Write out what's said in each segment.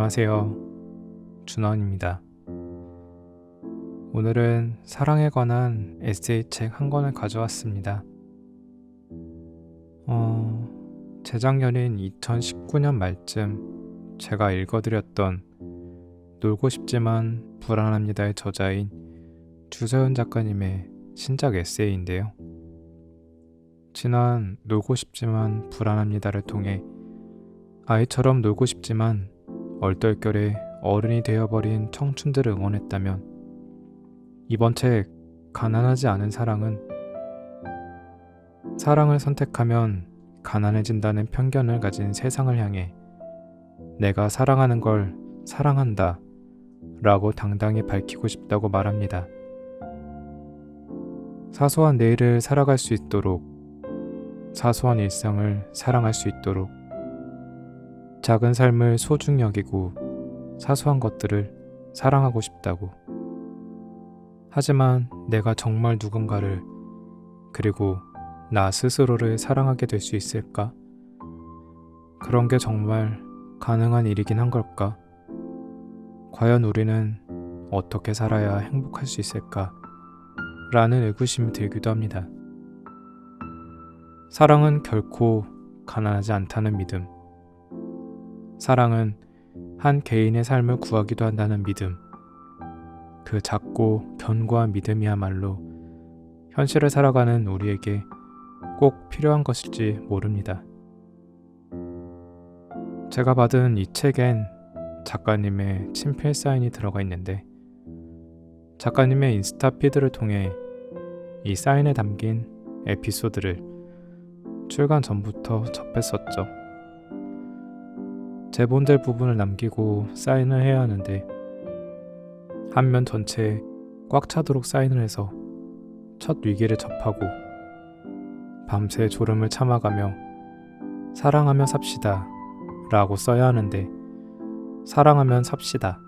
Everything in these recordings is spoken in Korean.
안녕하세요. 준원입니다. 오늘은 사랑에 관한 에세이 책 한 권을 가져왔습니다. 재작년인 2019년 말쯤 제가 읽어드렸던 놀고 싶지만 불안합니다의 저자인 주서연 작가님의 신작 에세이인데요. 지난 놀고 싶지만 불안합니다를 통해 아이처럼 놀고 싶지만 얼떨결에 어른이 되어버린 청춘들을 응원했다면 이번 책 가난하지 않은 사랑을 선택하면 가난해진다는 편견을 가진 세상을 향해 내가 사랑하는 걸 사랑한다 라고 당당히 밝히고 싶다고 말합니다. 사소한 내일을 살아갈 수 있도록, 사소한 일상을 사랑할 수 있도록, 작은 삶을 소중히 여기고 사소한 것들을 사랑하고 싶다고. 하지만 내가 정말 누군가를, 그리고 나 스스로를 사랑하게 될 수 있을까? 그런 게 정말 가능한 일이긴 한 걸까? 과연 우리는 어떻게 살아야 행복할 수 있을까? 라는 의구심이 들기도 합니다. 사랑은 결코 가난하지 않다는 믿음. 사랑은 한 개인의 삶을 구하기도 한다는 믿음. 그 작고 견고한 믿음이야말로 현실을 살아가는 우리에게 꼭 필요한 것일지 모릅니다. 제가 받은 이 책엔 작가님의 친필 사인이 들어가 있는데 작가님의 인스타 피드를 통해 이 사인에 담긴 에피소드를 출간 전부터 접했었죠. 제본될 부분을 남기고 사인을 해야 하는데 한 면 전체에 꽉 차도록 사인을 해서 첫 위기를 접하고 밤새 졸음을 참아가며 사랑하며 삽시다 라고 써야 하는데 사랑하면 삽시다,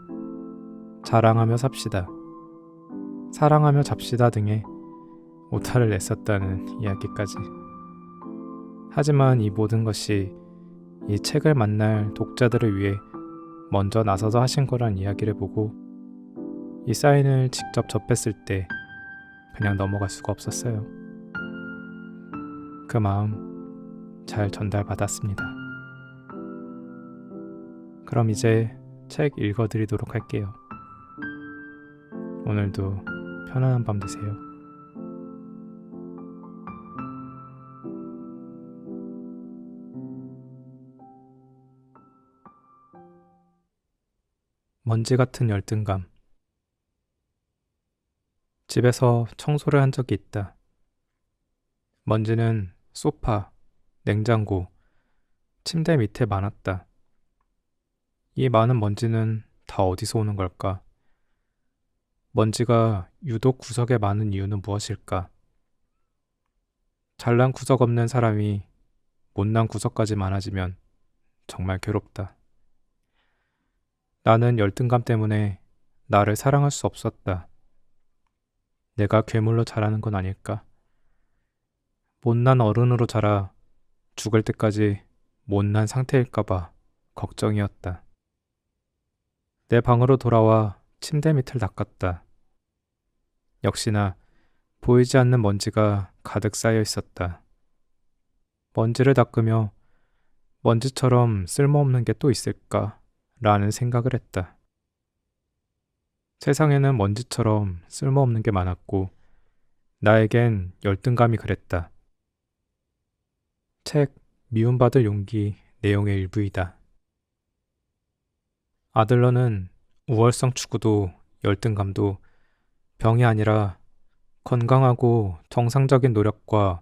자랑하며 삽시다, 사랑하며 잡시다 등의 오타를 냈었다는 이야기까지. 하지만 이 모든 것이 이 책을 만날 독자들을 위해 먼저 나서서 하신 거란 이야기를 보고 이 사인을 직접 접했을 때 그냥 넘어갈 수가 없었어요. 그 마음 잘 전달받았습니다. 그럼 이제 책 읽어드리도록 할게요. 오늘도 편안한 밤 되세요. 먼지 같은 열등감. 집에서 청소를 한 적이 있다. 먼지는 소파, 냉장고, 침대 밑에 많았다. 이 많은 먼지는 다 어디서 오는 걸까? 먼지가 유독 구석에 많은 이유는 무엇일까? 잘난 구석 없는 사람이 못난 구석까지 많아지면 정말 괴롭다. 나는 열등감 때문에 나를 사랑할 수 없었다. 내가 괴물로 자라는 건 아닐까? 못난 어른으로 자라 죽을 때까지 못난 상태일까봐 걱정이었다. 내 방으로 돌아와 침대 밑을 닦았다. 역시나 보이지 않는 먼지가 가득 쌓여 있었다. 먼지를 닦으며 먼지처럼 쓸모없는 게 또 있을까? 라는 생각을 했다. 세상에는 먼지처럼 쓸모없는 게 많았고 나에겐 열등감이 그랬다. 책 미움받을 용기 내용의 일부이다. 아들러는 우월성 추구도 열등감도 병이 아니라 건강하고 정상적인 노력과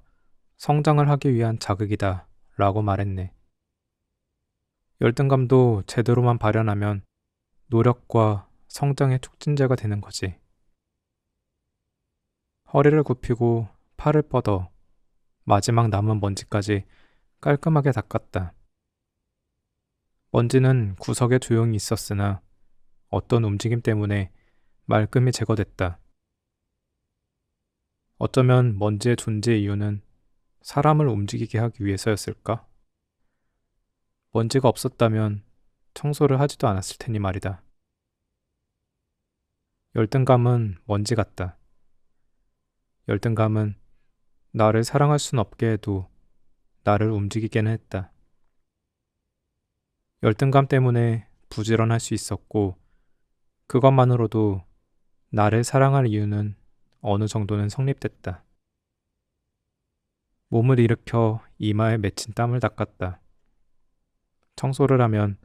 성장을 하기 위한 자극이다 라고 말했네. 열등감도 제대로만 발현하면 노력과 성장의 촉진제가 되는 거지. 허리를 굽히고 팔을 뻗어 마지막 남은 먼지까지 깔끔하게 닦았다. 먼지는 구석에 조용히 있었으나 어떤 움직임 때문에 말끔히 제거됐다. 어쩌면 먼지의 존재 이유는 사람을 움직이게 하기 위해서였을까? 먼지가 없었다면 청소를 하지도 않았을 테니 말이다. 열등감은 먼지 같다. 열등감은 나를 사랑할 순 없게 해도 나를 움직이게는 했다. 열등감 때문에 부지런할 수 있었고 그것만으로도 나를 사랑할 이유는 어느 정도는 성립됐다. 몸을 일으켜 이마에 맺힌 땀을 닦았다. 청소를 하면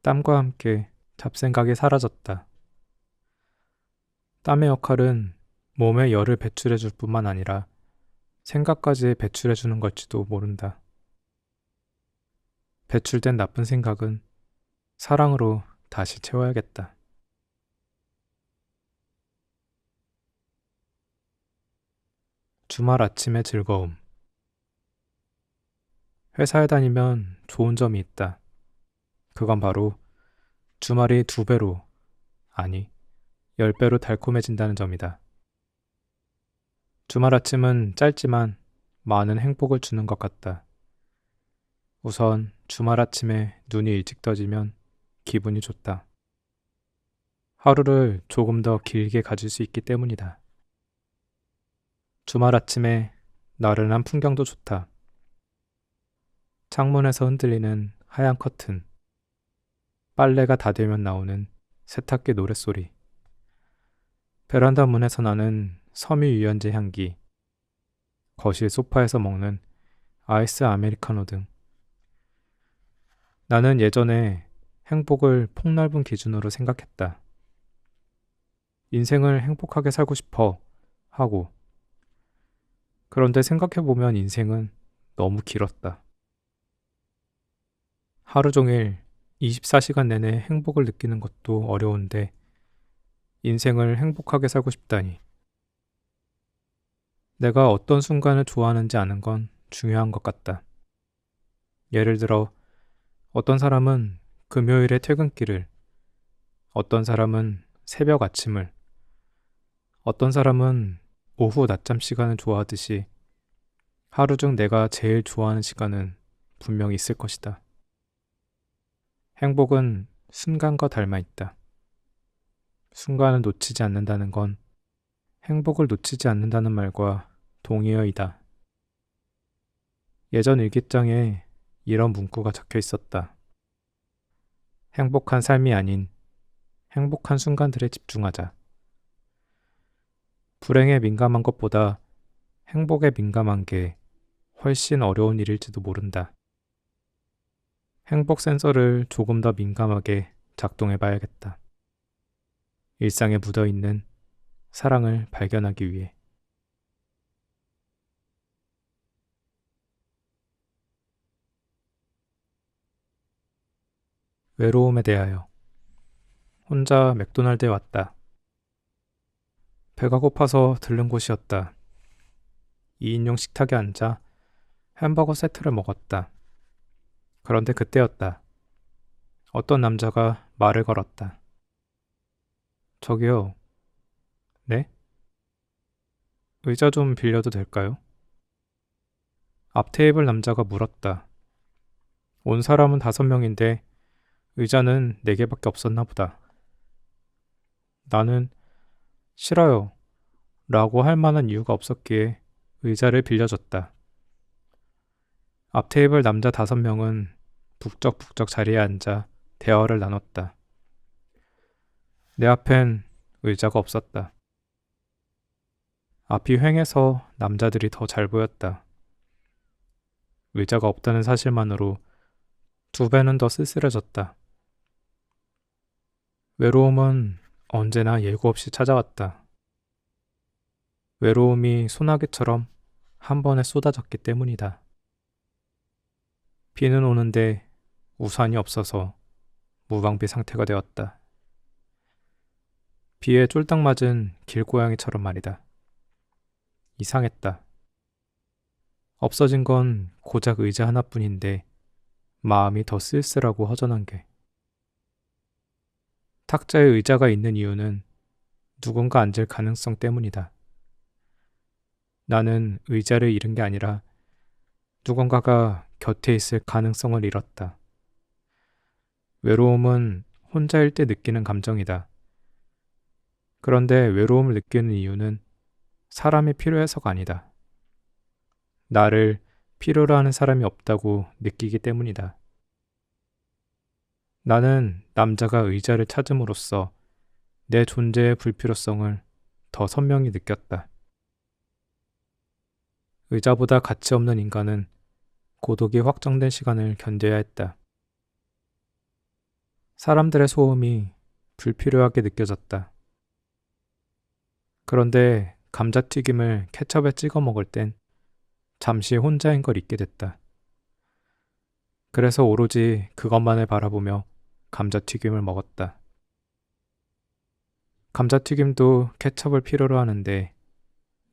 땀과 함께 잡생각이 사라졌다. 땀의 역할은 몸에 열을 배출해 줄 뿐만 아니라 생각까지 배출해 주는 걸지도 모른다. 배출된 나쁜 생각은 사랑으로 다시 채워야겠다. 주말 아침의 즐거움. 회사에 다니면 좋은 점이 있다. 그건 바로 주말이 2배로, 아니, 10배로 달콤해진다는 점이다. 주말 아침은 짧지만 많은 행복을 주는 것 같다. 우선 주말 아침에 눈이 일찍 떠지면 기분이 좋다. 하루를 조금 더 길게 가질 수 있기 때문이다. 주말 아침에 나른한 풍경도 좋다. 창문에서 흔들리는 하얀 커튼, 빨래가 다 되면 나오는 세탁기 노랫소리, 베란다 문에서 나는 섬유유연제 향기, 거실 소파에서 먹는 아이스 아메리카노 등 나는 예전에 행복을 폭넓은 기준으로 생각했다. 인생을 행복하게 살고 싶어 하고 그런데 생각해보면 인생은 너무 길었다. 하루 종일 24시간 내내 행복을 느끼는 것도 어려운데 인생을 행복하게 살고 싶다니. 내가 어떤 순간을 좋아하는지 아는 건 중요한 것 같다. 예를 들어 어떤 사람은 금요일의 퇴근길을, 어떤 사람은 새벽 아침을, 어떤 사람은 오후 낮잠 시간을 좋아하듯이 하루 중 내가 제일 좋아하는 시간은 분명히 있을 것이다. 행복은 순간과 닮아 있다. 순간을 놓치지 않는다는 건 행복을 놓치지 않는다는 말과 동의어이다. 예전 일기장에 이런 문구가 적혀 있었다. 행복한 삶이 아닌 행복한 순간들에 집중하자. 불행에 민감한 것보다 행복에 민감한 게 훨씬 어려운 일일지도 모른다. 행복 센서를 조금 더 민감하게 작동해 봐야겠다. 일상에 묻어 있는 사랑을 발견하기 위해. 외로움에 대하여. 혼자 맥도날드에 왔다. 배가 고파서 들른 곳이었다. 2인용 식탁에 앉아 햄버거 세트를 먹었다. 그런데 그때였다. 어떤 남자가 말을 걸었다. 저기요. 네? 의자 좀 빌려도 될까요? 앞 테이블 남자가 물었다. 온 사람은 5명인데 의자는 4개밖에 없었나 보다. 나는 싫어요. 라고 할 만한 이유가 없었기에 의자를 빌려줬다. 앞 테이블 남자 5명은 북적북적 자리에 앉아 대화를 나눴다. 내 앞엔 의자가 없었다. 앞이 휑해서 남자들이 더 잘 보였다. 의자가 없다는 사실만으로 2배는 더 쓸쓸해졌다. 외로움은 언제나 예고 없이 찾아왔다. 외로움이 소나기처럼 한 번에 쏟아졌기 때문이다. 비는 오는데 우산이 없어서 무방비 상태가 되었다. 비에 쫄딱 맞은 길고양이처럼 말이다. 이상했다. 없어진 건 고작 의자 하나뿐인데 마음이 더 쓸쓸하고 허전한 게. 탁자에 의자가 있는 이유는 누군가 앉을 가능성 때문이다. 나는 의자를 잃은 게 아니라 누군가가 곁에 있을 가능성을 잃었다. 외로움은 혼자일 때 느끼는 감정이다. 그런데 외로움을 느끼는 이유는 사람이 필요해서가 아니다. 나를 필요로 하는 사람이 없다고 느끼기 때문이다. 나는 남자가 의자를 찾음으로써 내 존재의 불필요성을 더 선명히 느꼈다. 의자보다 가치 없는 인간은 고독이 확정된 시간을 견뎌야 했다. 사람들의 소음이 불필요하게 느껴졌다. 그런데 감자튀김을 케첩에 찍어 먹을 땐 잠시 혼자인 걸 잊게 됐다. 그래서 오로지 그것만을 바라보며 감자튀김을 먹었다. 감자튀김도 케첩을 필요로 하는데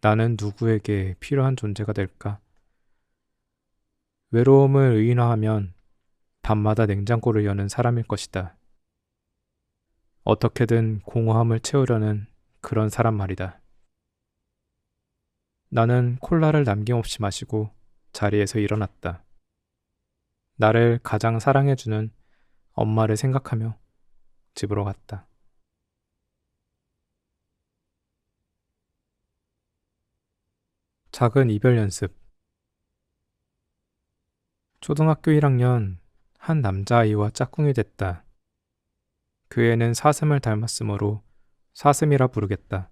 나는 누구에게 필요한 존재가 될까? 외로움을 의인화하면 밤마다 냉장고를 여는 사람일 것이다. 어떻게든 공허함을 채우려는 그런 사람 말이다. 나는 콜라를 남김없이 마시고 자리에서 일어났다. 나를 가장 사랑해주는 엄마를 생각하며 집으로 갔다. 작은 이별 연습. 초등학교 1학년 한 남자아이와 짝꿍이 됐다. 그 애는 사슴을 닮았으므로 사슴이라 부르겠다.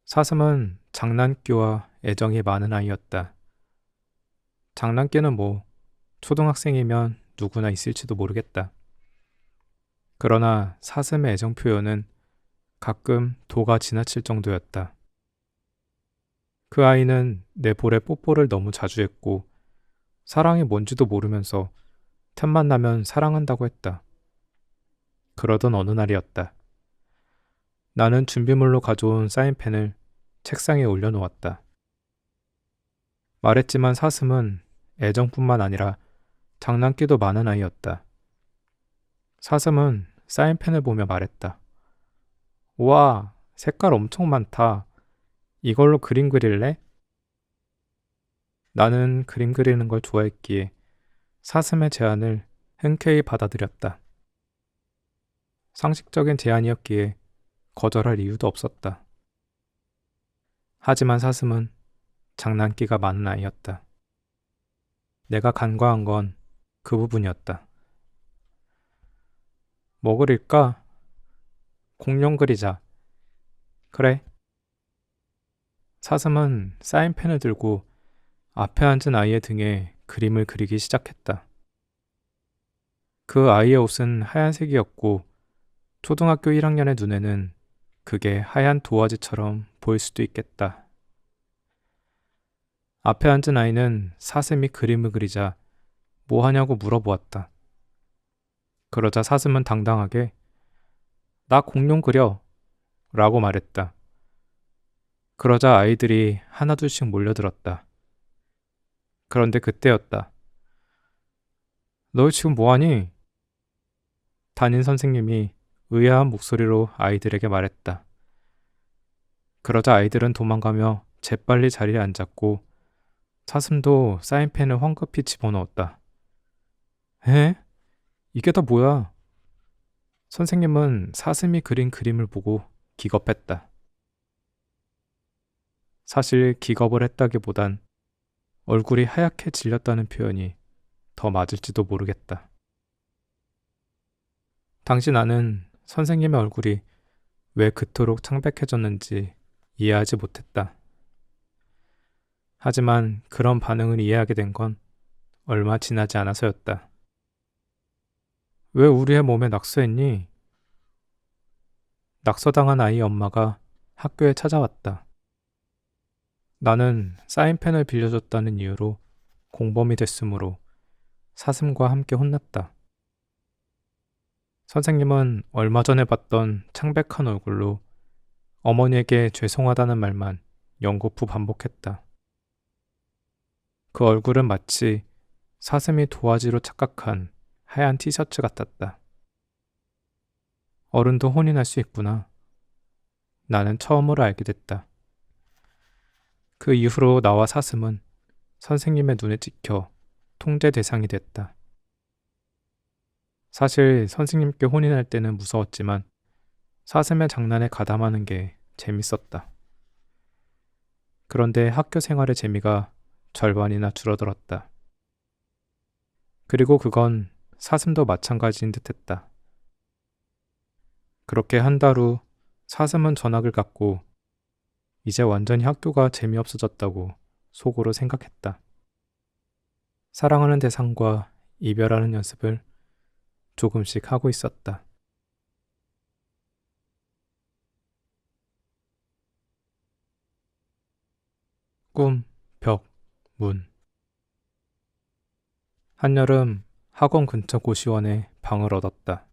사슴은 장난기와 애정이 많은 아이였다. 장난기는 뭐 초등학생이면 누구나 있을지도 모르겠다. 그러나 사슴의 애정 표현은 가끔 도가 지나칠 정도였다. 그 아이는 내 볼에 뽀뽀를 너무 자주 했고 사랑이 뭔지도 모르면서 틈만 나면 사랑한다고 했다. 그러던 어느 날이었다. 나는 준비물로 가져온 사인펜을 책상에 올려놓았다. 말했지만 사슴은 애정뿐만 아니라 장난기도 많은 아이였다. 사슴은 사인펜을 보며 말했다. 와, 색깔 엄청 많다. 이걸로 그림 그릴래? 나는 그림 그리는 걸 좋아했기에 사슴의 제안을 흔쾌히 받아들였다. 상식적인 제안이었기에 거절할 이유도 없었다. 하지만 사슴은 장난기가 많은 아이였다. 내가 간과한 건 그 부분이었다. 뭐 그릴까? 공룡 그리자. 그래. 사슴은 사인펜을 들고 앞에 앉은 아이의 등에 그림을 그리기 시작했다. 그 아이의 옷은 하얀색이었고 초등학교 1학년의 눈에는 그게 하얀 도화지처럼 보일 수도 있겠다. 앞에 앉은 아이는 사슴이 그림을 그리자 뭐 하냐고 물어보았다. 그러자 사슴은 당당하게 나 공룡 그려 라고 말했다. 그러자 아이들이 하나둘씩 몰려들었다. 그런데 그때였다. 너 지금 뭐하니? 담임 선생님이 의아한 목소리로 아이들에게 말했다. 그러자 아이들은 도망가며 재빨리 자리에 앉았고 사슴도 사인펜을 황급히 집어넣었다. 에? 이게 다 뭐야? 선생님은 사슴이 그린 그림을 보고 기겁했다. 사실 기겁을 했다기보단 얼굴이 하얗게 질렸다는 표현이 더 맞을지도 모르겠다. 당시 나는 선생님의 얼굴이 왜 그토록 창백해졌는지 이해하지 못했다. 하지만 그런 반응을 이해하게 된 건 얼마 지나지 않아서였다. 왜 우리의 몸에 낙서했니? 낙서당한 아이 엄마가 학교에 찾아왔다. 나는 사인펜을 빌려줬다는 이유로 공범이 됐으므로 사슴과 함께 혼났다. 선생님은 얼마 전에 봤던 창백한 얼굴로 어머니에게 죄송하다는 말만 연거푸 반복했다. 그 얼굴은 마치 사슴이 도화지로 착각한 하얀 티셔츠 같았다. 어른도 혼이 날 수 있구나. 나는 처음으로 알게 됐다. 그 이후로 나와 사슴은 선생님의 눈에 찍혀 통제 대상이 됐다. 사실 선생님께 혼이 날 때는 무서웠지만 사슴의 장난에 가담하는 게 재밌었다. 그런데 학교 생활의 재미가 절반이나 줄어들었다. 그리고 그건 사슴도 마찬가지인 듯했다. 그렇게 한 달 후 사슴은 전학을 갔고 이제 완전히 학교가 재미없어졌다고 속으로 생각했다. 사랑하는 대상과 이별하는 연습을 조금씩 하고 있었다. 꿈, 벽, 문. 한여름 학원 근처 고시원에 방을 얻었다.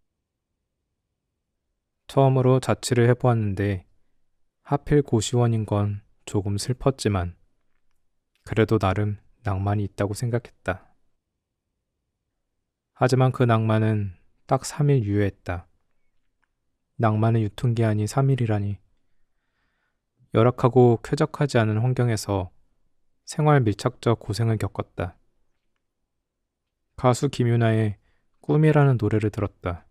처음으로 자취를 해보았는데 하필 고시원인 건 조금 슬펐지만 그래도 나름 낭만이 있다고 생각했다. 하지만 그 낭만은 딱 3일 유효했다. 낭만의 유통기한이 3일이라니. 열악하고 쾌적하지 않은 환경에서 생활 밀착적 고생을 겪었다. 가수 김유나의 꿈이라는 노래를 들었다.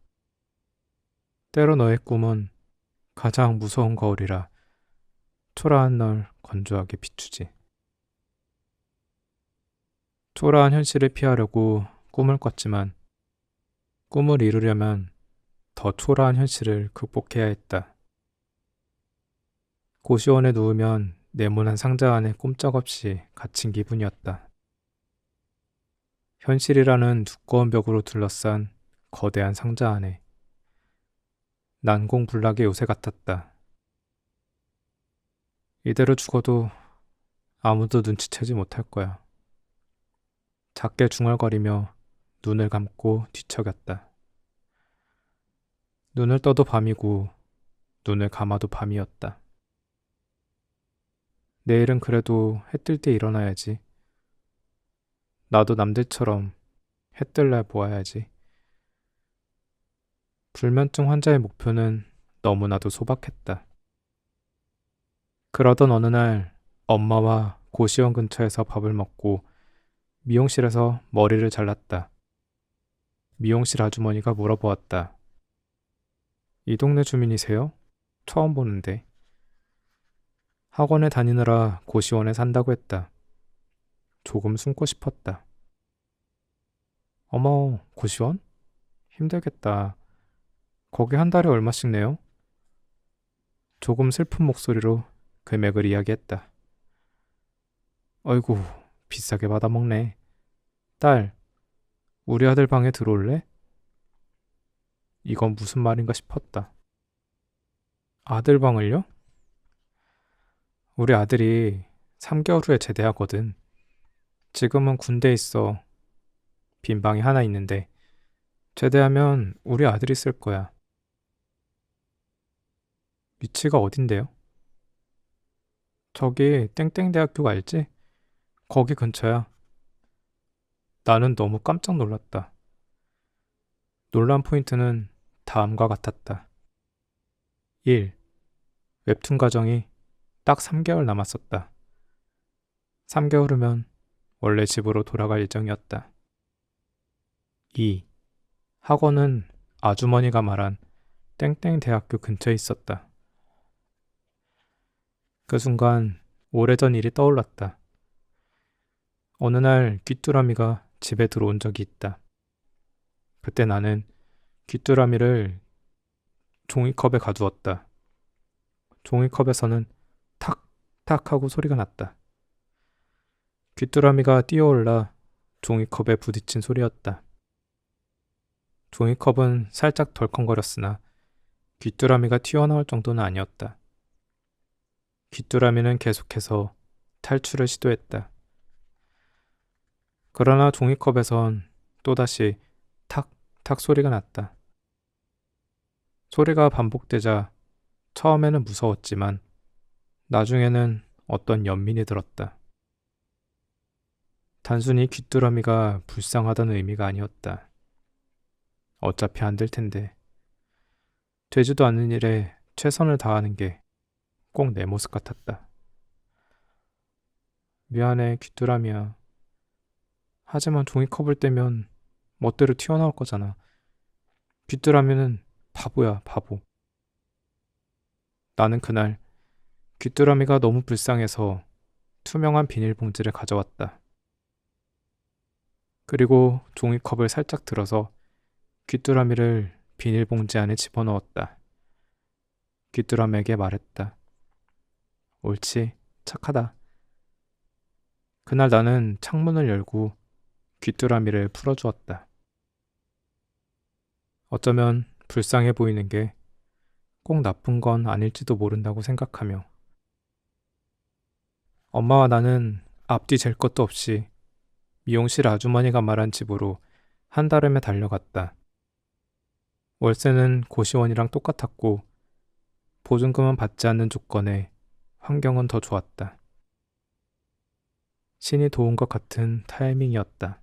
때로 너의 꿈은 가장 무서운 거울이라 초라한 널 건조하게 비추지. 초라한 현실을 피하려고 꿈을 꿨지만 꿈을 이루려면 더 초라한 현실을 극복해야 했다. 고시원에 누우면 네모난 상자 안에 꼼짝없이 갇힌 기분이었다. 현실이라는 두꺼운 벽으로 둘러싼 거대한 상자 안에 난공불락의 요새 같았다. 이대로 죽어도 아무도 눈치채지 못할 거야. 작게 중얼거리며 눈을 감고 뒤척였다. 눈을 떠도 밤이고 눈을 감아도 밤이었다. 내일은 그래도 해 뜰 때 일어나야지. 나도 남들처럼 해 뜰 날 보아야지. 불면증 환자의 목표는 너무나도 소박했다. 그러던 어느 날 엄마와 고시원 근처에서 밥을 먹고 미용실에서 머리를 잘랐다. 미용실 아주머니가 물어보았다. 이 동네 주민이세요? 처음 보는데. 학원에 다니느라 고시원에 산다고 했다. 조금 숨고 싶었다. 어머, 고시원? 힘들겠다. 거기 한 달에 얼마씩 내요? 조금 슬픈 목소리로 금액을 이야기했다. 어이구, 비싸게 받아먹네. 딸, 우리 아들 방에 들어올래? 이건 무슨 말인가 싶었다. 아들 방을요? 우리 아들이 3개월 후에 제대하거든. 지금은 군대에 있어. 빈 방이 하나 있는데 제대하면 우리 아들이 쓸 거야. 위치가 어딘데요? 저기 땡땡대학교 알지? 거기 근처야. 나는 너무 깜짝 놀랐다. 놀란 포인트는 다음과 같았다. 1. 웹툰 과정이 딱 3개월 남았었다. 3개월 후면 원래 집으로 돌아갈 예정이었다. 2. 학원은 아주머니가 말한 땡땡 대학교 근처에 있었다. 그 순간 오래전 일이 떠올랐다. 어느 날 귀뚜라미가 집에 들어온 적이 있다. 그때 나는 귀뚜라미를 종이컵에 가두었다. 종이컵에서는 탁탁 하고 소리가 났다. 귀뚜라미가 뛰어올라 종이컵에 부딪힌 소리였다. 종이컵은 살짝 덜컹거렸으나 귀뚜라미가 튀어나올 정도는 아니었다. 귀뚜라미는 계속해서 탈출을 시도했다. 그러나 종이컵에선 또다시 탁탁 소리가 났다. 소리가 반복되자 처음에는 무서웠지만 나중에는 어떤 연민이 들었다. 단순히 귀뚜라미가 불쌍하다는 의미가 아니었다. 어차피 안 될 텐데. 되지도 않는 일에 최선을 다하는 게 꼭 내 모습 같았다. 미안해, 귀뚜라미야. 하지만 종이컵을 떼면 멋대로 튀어나올 거잖아. 귀뚜라미는 바보야, 바보. 나는 그날 귀뚜라미가 너무 불쌍해서 투명한 비닐봉지를 가져왔다. 그리고 종이컵을 살짝 들어서 귀뚜라미를 비닐봉지 안에 집어넣었다. 귀뚜라미에게 말했다. 옳지, 착하다. 그날 나는 창문을 열고 귀뚜라미를 풀어주었다. 어쩌면 불쌍해 보이는 게 꼭 나쁜 건 아닐지도 모른다고 생각하며 엄마와 나는 앞뒤 잴 것도 없이 미용실 아주머니가 말한 집으로 한달음에 달려갔다. 월세는 고시원이랑 똑같았고 보증금은 받지 않는 조건에 환경은 더 좋았다. 신이 도운 것 같은 타이밍이었다.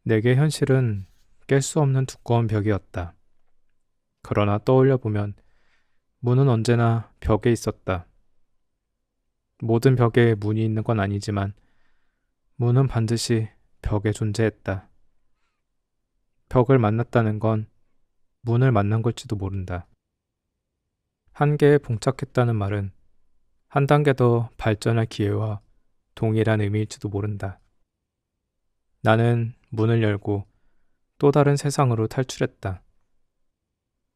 내게 현실은 깰 수 없는 두꺼운 벽이었다. 그러나 떠올려 보면 문은 언제나 벽에 있었다. 모든 벽에 문이 있는 건 아니지만 문은 반드시 벽에 존재했다. 벽을 만났다는 건 문을 만난 걸지도 모른다. 한계에 봉착했다는 말은 한 단계 더 발전할 기회와 동일한 의미일지도 모른다. 나는 문을 열고 또 다른 세상으로 탈출했다.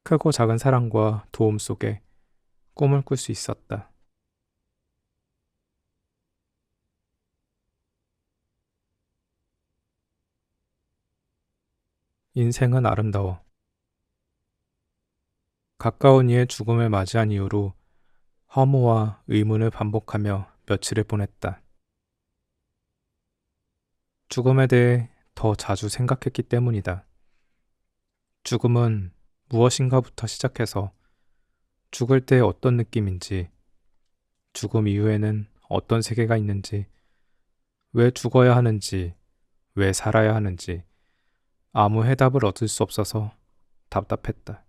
크고 작은 사랑과 도움 속에 꿈을 꿀 수 있었다. 인생은 아름다워. 가까운 이의 죽음을 맞이한 이후로 허무와 의문을 반복하며 며칠을 보냈다. 죽음에 대해 더 자주 생각했기 때문이다. 죽음은 무엇인가부터 시작해서 죽을 때 어떤 느낌인지, 죽음 이후에는 어떤 세계가 있는지, 왜 죽어야 하는지, 왜 살아야 하는지 아무 해답을 얻을 수 없어서 답답했다.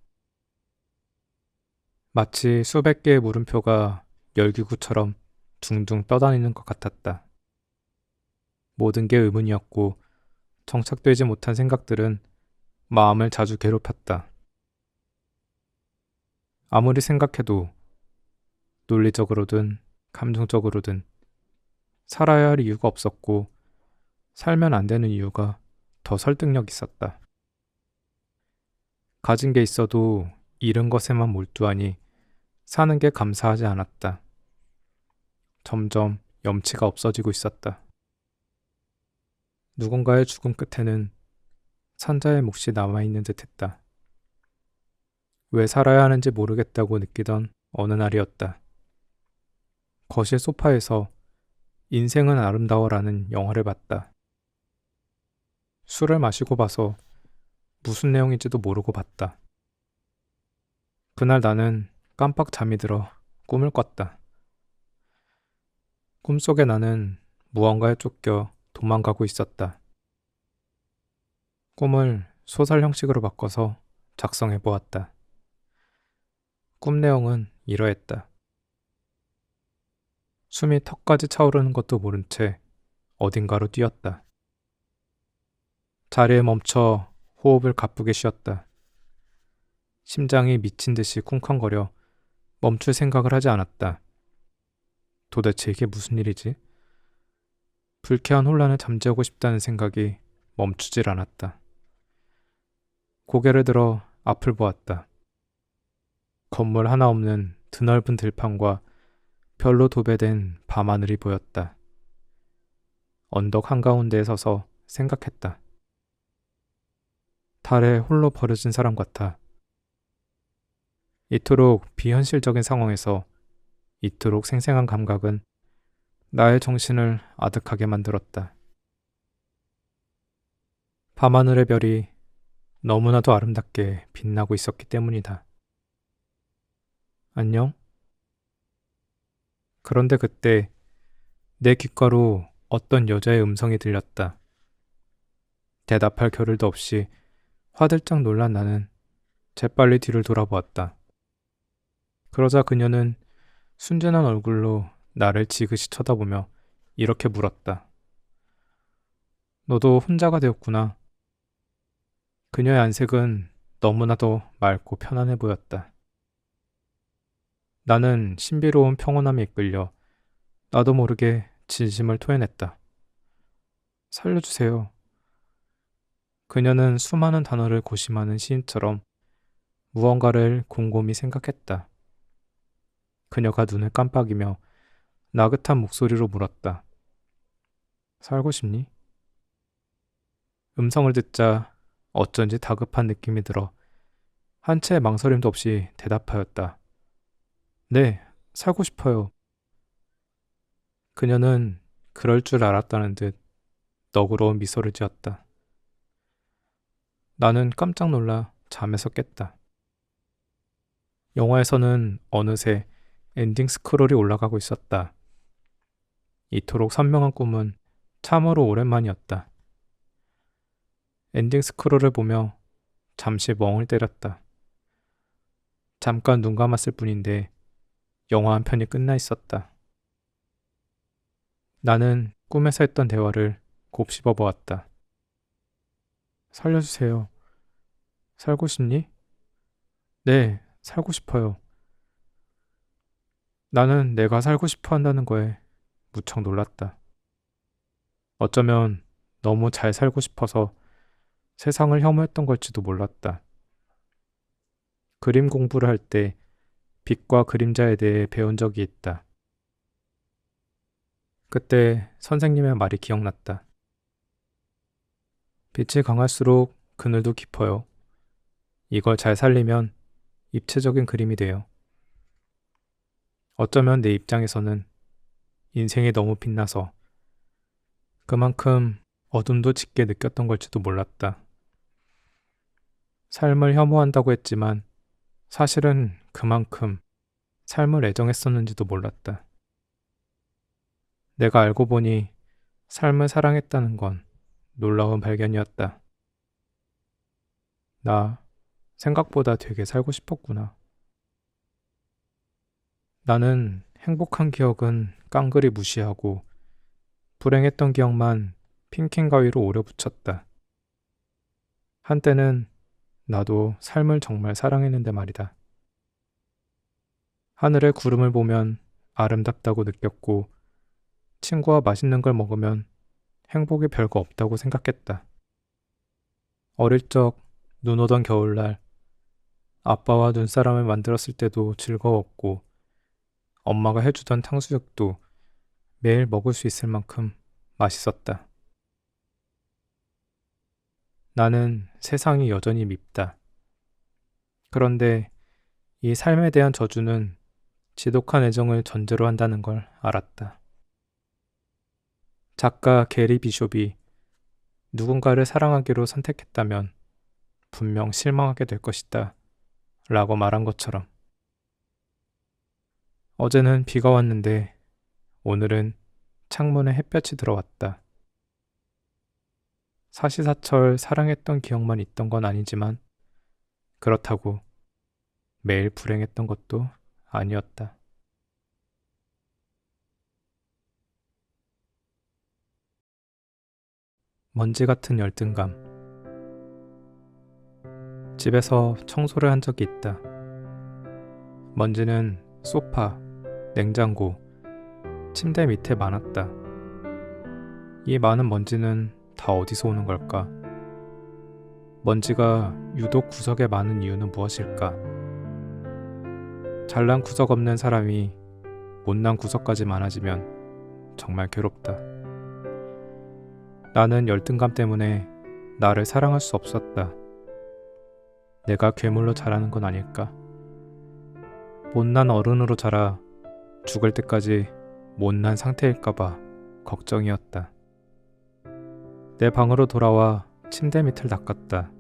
마치 수백 개의 물음표가 열기구처럼 둥둥 떠다니는 것 같았다. 모든 게 의문이었고 정착되지 못한 생각들은 마음을 자주 괴롭혔다. 아무리 생각해도 논리적으로든 감정적으로든 살아야 할 이유가 없었고 살면 안 되는 이유가 더 설득력 있었다. 가진 게 있어도 잃은 것에만 몰두하니 사는 게 감사하지 않았다. 점점 염치가 없어지고 있었다. 누군가의 죽음 끝에는 산자의 몫이 남아있는 듯 했다. 왜 살아야 하는지 모르겠다고 느끼던 어느 날이었다. 거실 소파에서 인생은 아름다워라는 영화를 봤다. 술을 마시고 봐서 무슨 내용인지도 모르고 봤다. 그날 나는 깜빡 잠이 들어 꿈을 꿨다. 꿈속에 나는 무언가에 쫓겨 도망가고 있었다. 꿈을 소설 형식으로 바꿔서 작성해 보았다. 꿈 내용은 이러했다. 숨이 턱까지 차오르는 것도 모른 채 어딘가로 뛰었다. 자리에 멈춰 호흡을 가쁘게 쉬었다. 심장이 미친 듯이 쿵쾅거려 멈출 생각을 하지 않았다. 도대체 이게 무슨 일이지? 불쾌한 혼란을 잠재우고 싶다는 생각이 멈추질 않았다. 고개를 들어 앞을 보았다. 건물 하나 없는 드넓은 들판과 별로 도배된 밤하늘이 보였다. 언덕 한가운데에 서서 생각했다. 달에 홀로 버려진 사람 같아. 이토록 비현실적인 상황에서 이토록 생생한 감각은 나의 정신을 아득하게 만들었다. 밤하늘의 별이 너무나도 아름답게 빛나고 있었기 때문이다. 안녕? 그런데 그때 내 귓가로 어떤 여자의 음성이 들렸다. 대답할 겨를도 없이 화들짝 놀란 나는 재빨리 뒤를 돌아보았다. 그러자 그녀는 순진한 얼굴로 나를 지그시 쳐다보며 이렇게 물었다. 너도 혼자가 되었구나. 그녀의 안색은 너무나도 맑고 편안해 보였다. 나는 신비로운 평온함에 이끌려 나도 모르게 진심을 토해냈다. 살려주세요. 그녀는 수많은 단어를 고심하는 시인처럼 무언가를 곰곰이 생각했다. 그녀가 눈을 깜빡이며 나긋한 목소리로 물었다. 살고 싶니? 음성을 듣자 어쩐지 다급한 느낌이 들어 한 채의 망설임도 없이 대답하였다. 네, 살고 싶어요. 그녀는 그럴 줄 알았다는 듯 너그러운 미소를 지었다. 나는 깜짝 놀라 잠에서 깼다. 영화에서는 어느새 엔딩 스크롤이 올라가고 있었다. 이토록 선명한 꿈은 참으로 오랜만이었다. 엔딩 스크롤을 보며 잠시 멍을 때렸다. 잠깐 눈 감았을 뿐인데 영화 한 편이 끝나 있었다. 나는 꿈에서 했던 대화를 곱씹어 보았다. 살려주세요. 살고 싶니? 네, 살고 싶어요. 나는 내가 살고 싶어 한다는 거에 무척 놀랐다. 어쩌면 너무 잘 살고 싶어서 세상을 혐오했던 걸지도 몰랐다. 그림 공부를 할 때 빛과 그림자에 대해 배운 적이 있다. 그때 선생님의 말이 기억났다. 빛이 강할수록 그늘도 깊어요. 이걸 잘 살리면 입체적인 그림이 돼요. 어쩌면 내 입장에서는 인생이 너무 빛나서 그만큼 어둠도 짙게 느꼈던 걸지도 몰랐다. 삶을 혐오한다고 했지만 사실은 그만큼 삶을 애정했었는지도 몰랐다. 내가 알고 보니 삶을 사랑했다는 건 놀라운 발견이었다. 나 생각보다 되게 살고 싶었구나. 나는 행복한 기억은 깡그리 무시하고 불행했던 기억만 핑킹 가위로 오려 붙였다. 한때는 나도 삶을 정말 사랑했는데 말이다. 하늘의 구름을 보면 아름답다고 느꼈고 친구와 맛있는 걸 먹으면 행복이 별거 없다고 생각했다. 어릴 적 눈 오던 겨울날 아빠와 눈사람을 만들었을 때도 즐거웠고 엄마가 해주던 탕수육도 매일 먹을 수 있을 만큼 맛있었다. 나는 세상이 여전히 밉다. 그런데 이 삶에 대한 저주는 지독한 애정을 전제로 한다는 걸 알았다. 작가 게리 비숍이 누군가를 사랑하기로 선택했다면 분명 실망하게 될 것이다 라고 말한 것처럼 어제는 비가 왔는데 오늘은 창문에 햇볕이 들어왔다. 사시사철 사랑했던 기억만 있던 건 아니지만 그렇다고 매일 불행했던 것도 아니었다. 먼지 같은 열등감. 집에서 청소를 한 적이 있다. 먼지는 소파, 냉장고, 침대 밑에 많았다. 이 많은 먼지는 다 어디서 오는 걸까? 먼지가 유독 구석에 많은 이유는 무엇일까? 잘난 구석 없는 사람이 못난 구석까지 많아지면 정말 괴롭다. 나는 열등감 때문에 나를 사랑할 수 없었다. 내가 괴물로 자라는 건 아닐까? 못난 어른으로 자라 죽을 때까지 못난 상태일까봐 걱정이었다. 내 방으로 돌아와 침대 밑을 닦았다.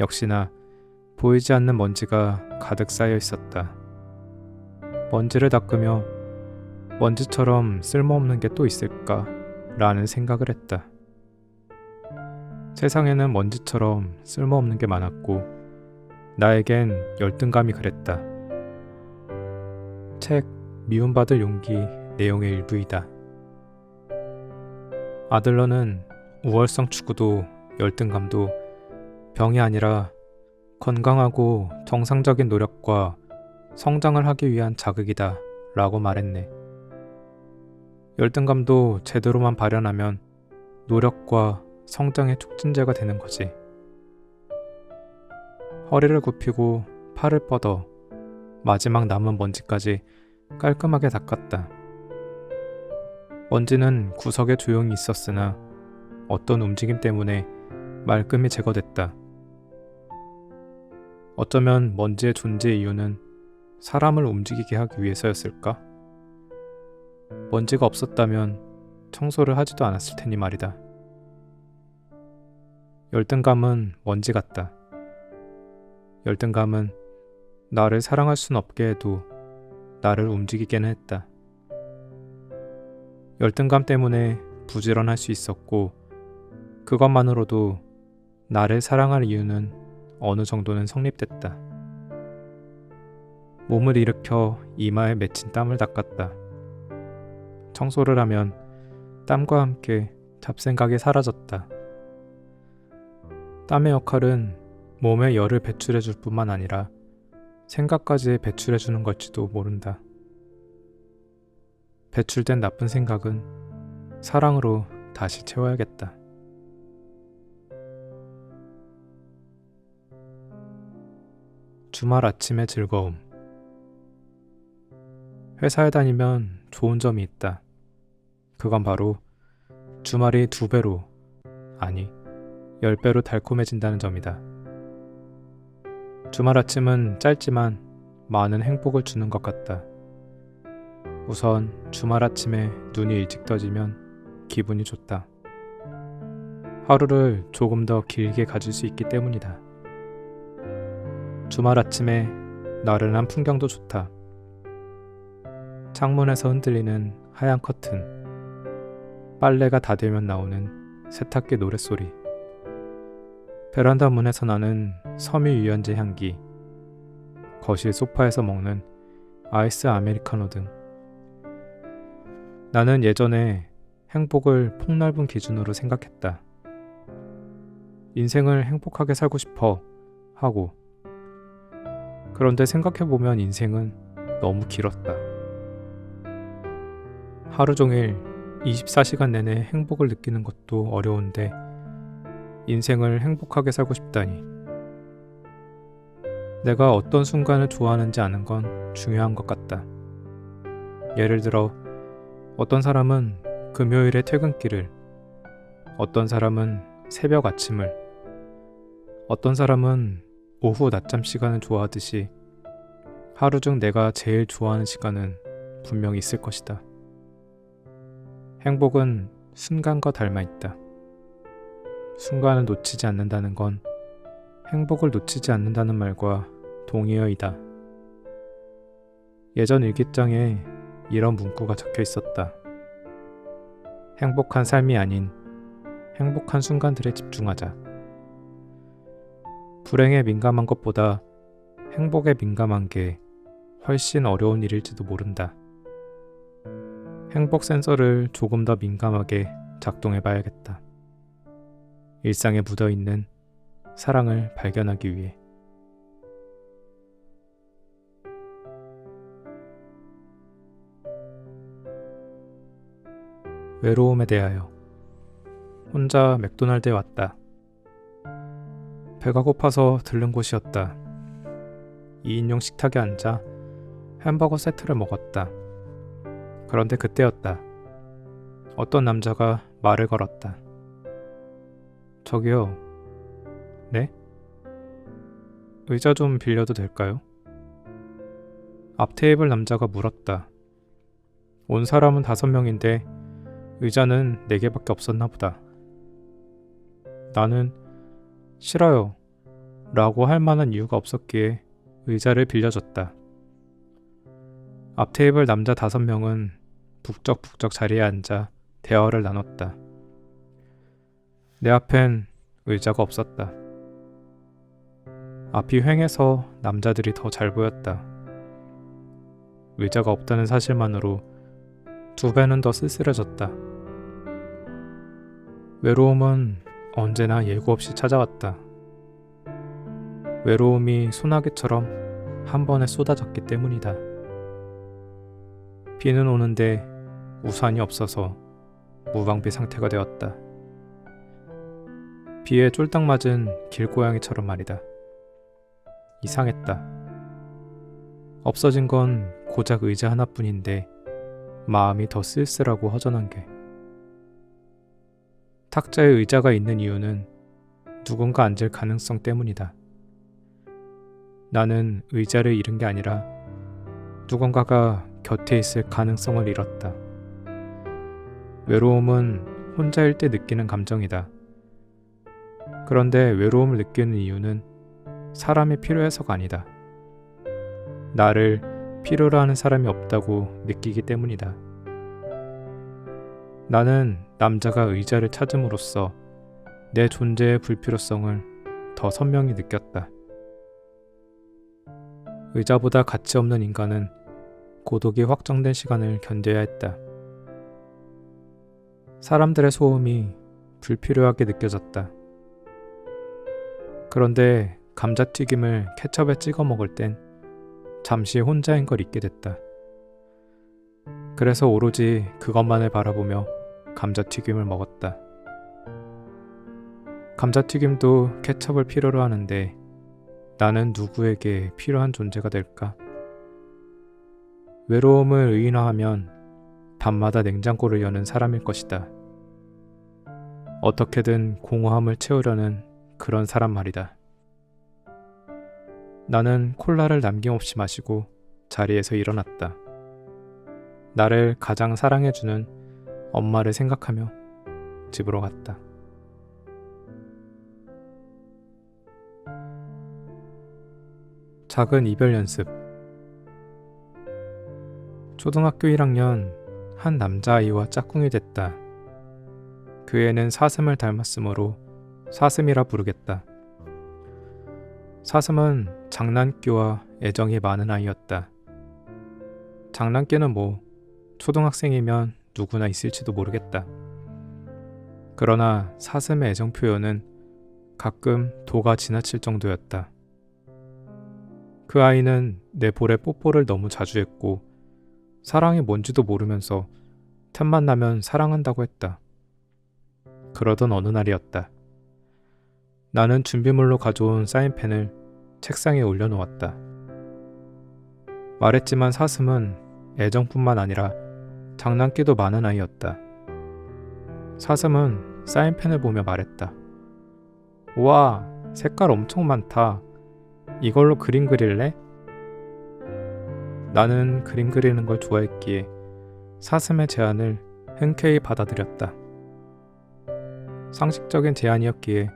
역시나 보이지 않는 먼지가 가득 쌓여 있었다. 먼지를 닦으며 먼지처럼 쓸모없는 게 또 있을까? 라는 생각을 했다. 세상에는 먼지처럼 쓸모없는 게 많았고 나에겐 열등감이 그랬다. 책 미움받을 용기 내용의 일부이다. 아들러는 우월성 추구도 열등감도 병이 아니라 건강하고 정상적인 노력과 성장을 하기 위한 자극이다 라고 말했네. 열등감도 제대로만 발현하면 노력과 성장의 촉진제가 되는 거지. 허리를 굽히고 팔을 뻗어 마지막 남은 먼지까지 깔끔하게 닦았다. 먼지는 구석에 조용히 있었으나 어떤 움직임 때문에 말끔히 제거됐다. 어쩌면 먼지의 존재 이유는 사람을 움직이게 하기 위해서였을까? 먼지가 없었다면 청소를 하지도 않았을 테니 말이다. 열등감은 먼지 같다. 열등감은 나를 사랑할 순 없게 해도 나를 움직이게는 했다. 열등감 때문에 부지런할 수 있었고 그것만으로도 나를 사랑할 이유는 어느 정도는 성립됐다. 몸을 일으켜 이마에 맺힌 땀을 닦았다. 청소를 하면 땀과 함께 잡생각이 사라졌다. 땀의 역할은 몸에 열을 배출해줄 뿐만 아니라 생각까지 배출해주는 걸지도 모른다. 배출된 나쁜 생각은 사랑으로 다시 채워야겠다. 주말 아침의 즐거움. 회사에 다니면 좋은 점이 있다. 그건 바로 주말이 2배로, 아니 10배로 달콤해진다는 점이다. 주말 아침은 짧지만 많은 행복을 주는 것 같다. 우선 주말 아침에 눈이 일찍 떠지면 기분이 좋다. 하루를 조금 더 길게 가질 수 있기 때문이다. 주말 아침에 나른한 풍경도 좋다. 창문에서 흔들리는 하얀 커튼, 빨래가 다 되면 나오는 세탁기 노랫소리, 베란다 문에서 나는 섬유유연제 향기, 거실 소파에서 먹는 아이스 아메리카노 등. 나는 예전에 행복을 폭넓은 기준으로 생각했다. 인생을 행복하게 살고 싶어 하고, 그런데 생각해보면 인생은 너무 길었다. 하루 종일 24시간 내내 행복을 느끼는 것도 어려운데 인생을 행복하게 살고 싶다니. 내가 어떤 순간을 좋아하는지 아는 건 중요한 것 같다. 예를 들어 어떤 사람은 금요일의 퇴근길을, 어떤 사람은 새벽 아침을, 어떤 사람은 오후 낮잠 시간을 좋아하듯이 하루 중 내가 제일 좋아하는 시간은 분명히 있을 것이다. 행복은 순간과 닮아 있다. 순간을 놓치지 않는다는 건 행복을 놓치지 않는다는 말과 동의어이다. 예전 일기장에 이런 문구가 적혀 있었다. 행복한 삶이 아닌 행복한 순간들에 집중하자. 불행에 민감한 것보다 행복에 민감한 게 훨씬 어려운 일일지도 모른다. 행복 센서를 조금 더 민감하게 작동해 봐야겠다. 일상에 묻어있는 사랑을 발견하기 위해. 외로움에 대하여. 혼자 맥도날드에 왔다. 배가 고파서 들른 곳이었다. 2인용 식탁에 앉아 햄버거 세트를 먹었다. 그런데 그때였다. 어떤 남자가 말을 걸었다. 저기요. 네? 의자 좀 빌려도 될까요? 앞 테이블 남자가 물었다. 온 사람은 5명인데 의자는 4개밖에 없었나 보다. 나는 싫어요 라고 할 만한 이유가 없었기에 의자를 빌려줬다. 앞 테이블 남자 5명은 북적북적 자리에 앉아 대화를 나눴다. 내 앞엔 의자가 없었다. 앞이 휑해서 남자들이 더 잘 보였다. 의자가 없다는 사실만으로 2배는 더 쓸쓸해졌다. 외로움은 언제나 예고 없이 찾아왔다. 외로움이 소나기처럼 한 번에 쏟아졌기 때문이다. 비는 오는데 우산이 없어서 무방비 상태가 되었다. 비에 쫄딱 맞은 길고양이처럼 말이다. 이상했다. 없어진 건 고작 의자 하나뿐인데 마음이 더 쓸쓸하고 허전한 게. 탁자에 의자가 있는 이유는 누군가 앉을 가능성 때문이다. 나는 의자를 잃은 게 아니라 누군가가 곁에 있을 가능성을 잃었다. 외로움은 혼자일 때 느끼는 감정이다. 그런데 외로움을 느끼는 이유는 사람이 필요해서가 아니다. 나를 필요로 하는 사람이 없다고 느끼기 때문이다. 나는 남자가 의자를 찾음으로써 내 존재의 불필요성을 더 선명히 느꼈다. 의자보다 가치 없는 인간은 고독이 확정된 시간을 견뎌야 했다. 사람들의 소음이 불필요하게 느껴졌다. 그런데 감자튀김을 케첩에 찍어 먹을 땐 잠시 혼자인 걸 잊게 됐다. 그래서 오로지 그것만을 바라보며 감자튀김을 먹었다. 감자튀김도 케첩을 필요로 하는데 나는 누구에게 필요한 존재가 될까? 외로움을 의인화하면 밤마다 냉장고를 여는 사람일 것이다. 어떻게든 공허함을 채우려는 그런 사람 말이다. 나는 콜라를 남김없이 마시고 자리에서 일어났다. 나를 가장 사랑해주는 엄마를 생각하며 집으로 갔다. 작은 이별 연습. 초등학교 1학년 한 남자아이와 짝꿍이 됐다. 그 애는 사슴을 닮았으므로 사슴이라 부르겠다. 사슴은 장난기와 애정이 많은 아이였다. 장난기는 뭐 초등학생이면 누구나 있을지도 모르겠다. 그러나 사슴의 애정 표현은 가끔 도가 지나칠 정도였다. 그 아이는 내 볼에 뽀뽀를 너무 자주 했고 사랑이 뭔지도 모르면서 틈만 나면 사랑한다고 했다. 그러던 어느 날이었다. 나는 준비물로 가져온 사인펜을 책상에 올려놓았다. 말했지만 사슴은 애정뿐만 아니라 장난기도 많은 아이였다. 사슴은 사인펜을 보며 말했다. 우와, 색깔 엄청 많다. 이걸로 그림 그릴래? 나는 그림 그리는 걸 좋아했기에 사슴의 제안을 흔쾌히 받아들였다. 상식적인 제안이었기에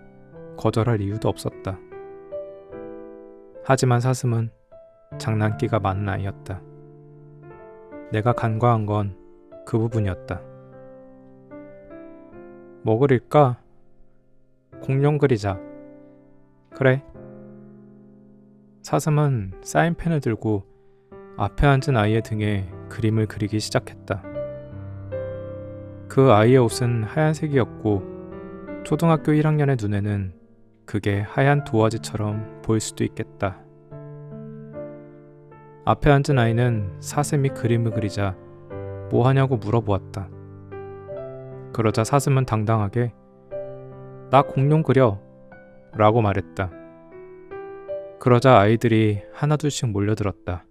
거절할 이유도 없었다. 하지만 사슴은 장난기가 많은 아이였다. 내가 간과한 건 그 부분이었다. 뭐 그릴까? 공룡 그리자. 그래. 사슴은 사인펜을 들고 앞에 앉은 아이의 등에 그림을 그리기 시작했다. 그 아이의 옷은 하얀색이었고 초등학교 1학년의 눈에는 그게 하얀 도화지처럼 보일 수도 있겠다. 앞에 앉은 아이는 사슴이 그림을 그리자 뭐 하냐고 물어보았다. 그러자 사슴은 당당하게 나 공룡 그려 라고 말했다. 그러자 아이들이 하나둘씩 몰려들었다.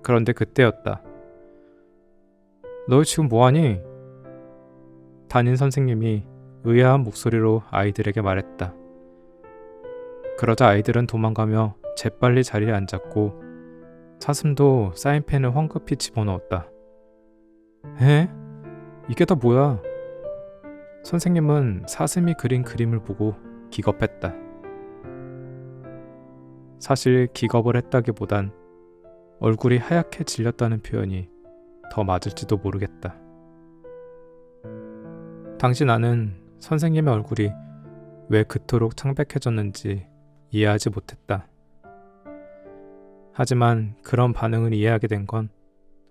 그런데 그때였다. 너 지금 뭐하니? 담임 선생님이 의아한 목소리로 아이들에게 말했다. 그러자 아이들은 도망가며 재빨리 자리에 앉았고 사슴도 사인펜을 황급히 집어넣었다. 에? 이게 다 뭐야? 선생님은 사슴이 그린 그림을 보고 기겁했다. 사실 기겁을 했다기보단 얼굴이 하얗게 질렸다는 표현이 더 맞을지도 모르겠다. 당시 나는 선생님의 얼굴이 왜 그토록 창백해졌는지 이해하지 못했다. 하지만 그런 반응을 이해하게 된 건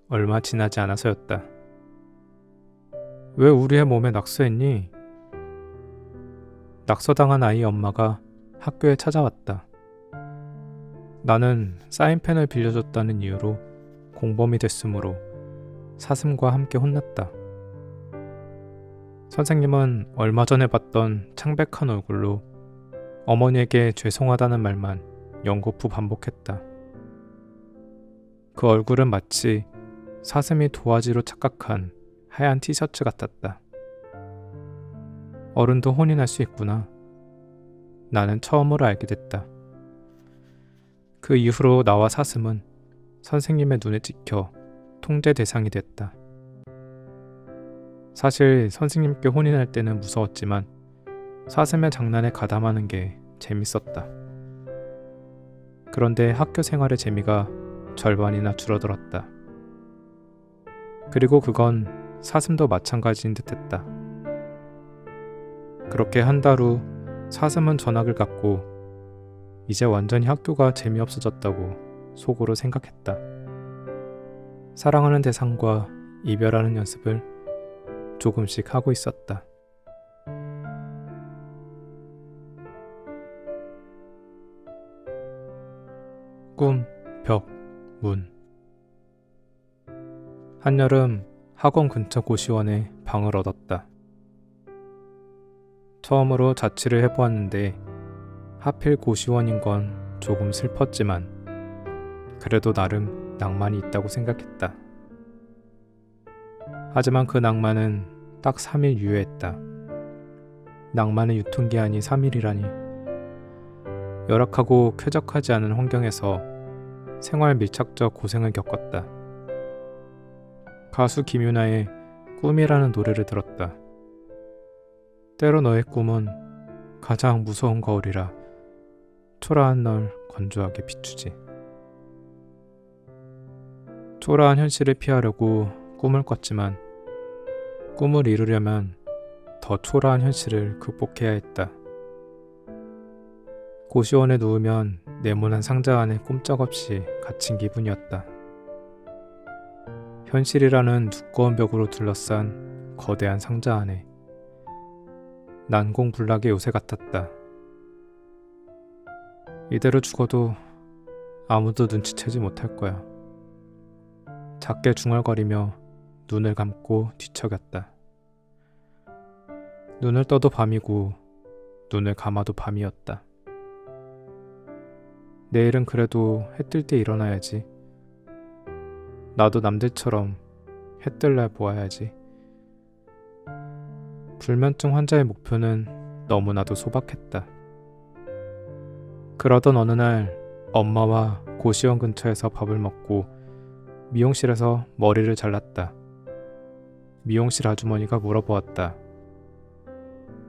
얼마 지나지 않아서였다. 왜 우리의 몸에 낙서했니? 낙서당한 아이의 엄마가 학교에 찾아왔다. 나는 사인펜을 빌려줬다는 이유로 공범이 됐으므로 사슴과 함께 혼났다. 선생님은 얼마 전에 봤던 창백한 얼굴로 어머니에게 죄송하다는 말만 연거푸 반복했다. 그 얼굴은 마치 사슴이 도화지로 착각한 하얀 티셔츠 같았다. 어른도 혼이 날 수 있구나. 나는 처음으로 알게 됐다. 그 이후로 나와 사슴은 선생님의 눈에 찍혀 통제 대상이 됐다. 사실 선생님께 혼이 날 때는 무서웠지만 사슴의 장난에 가담하는 게 재밌었다. 그런데 학교 생활의 재미가 절반이나 줄어들었다. 그리고 그건 사슴도 마찬가지인 듯했다. 그렇게 한 달 후 사슴은 전학을 갔고 이제 완전히 학교가 재미없어졌다고 속으로 생각했다. 사랑하는 대상과 이별하는 연습을 조금씩 하고 있었다. 꿈, 벽, 문. 한여름 학원 근처 고시원에 방을 얻었다. 처음으로 자취를 해보았는데 하필 고시원인 건 조금 슬펐지만 그래도 나름 낭만이 있다고 생각했다. 하지만 그 낭만은 딱 3일 유효했다. 낭만의 유통기한이 3일이라니. 열악하고 쾌적하지 않은 환경에서 생활 밀착적 고생을 겪었다. 가수 김유나의 꿈이라는 노래를 들었다. 때로 너의 꿈은 가장 무서운 거울이라 초라한 널 건조하게 비추지. 초라한 현실을 피하려고 꿈을 꿨지만 꿈을 이루려면 더 초라한 현실을 극복해야 했다. 고시원에 누우면 네모난 상자 안에 꼼짝없이 갇힌 기분이었다. 현실이라는 두꺼운 벽으로 둘러싼 거대한 상자 안에 난공불락의 요새 같았다. 이대로 죽어도 아무도 눈치채지 못할 거야. 작게 중얼거리며 눈을 감고 뒤척였다. 눈을 떠도 밤이고 눈을 감아도 밤이었다. 내일은 그래도 해 뜰 때 일어나야지. 나도 남들처럼 해 뜰 날 보아야지. 불면증 환자의 목표는 너무나도 소박했다. 그러던 어느 날 엄마와 고시원 근처에서 밥을 먹고 미용실에서 머리를 잘랐다. 미용실 아주머니가 물어보았다.